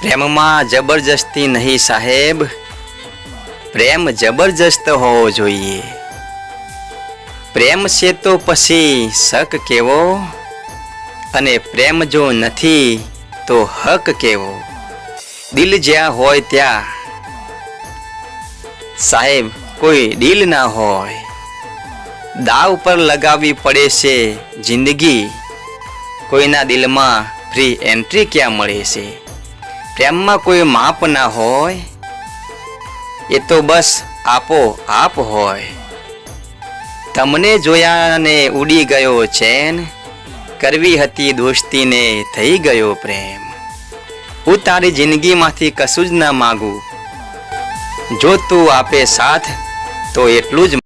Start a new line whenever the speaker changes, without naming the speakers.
પ્રેમમાં જબરજસ્તી નહીં સાહેબ, પ્રેમ જબરજસ્ત હોવો જોઈએ. પ્રેમ છે તો પછી શક કેવો, અને પ્રેમ જો નથી તો હક કેવો. દિલ જ્યાં હોય ત્યાં સાહેબ કોઈ દિલ ના હોય. દાવ પર લગાવવી પડે છે જિંદગી, કોઈના દિલમાં ફ્રી એન્ટ્રી ક્યાં મળે છે. પ્રેમમાં કોઈ માપ ના હોય, એ તો બસ આપો આપ હોય. તમને જોયાને ઉડી ગયો ચેન, કરવી હતી દોસ્તીને થઈ ગયો પ્રેમ. હું તારી જિંદગીમાંથી કશું જ ના માગું, જો તું આપે સાથ તો એટલું જ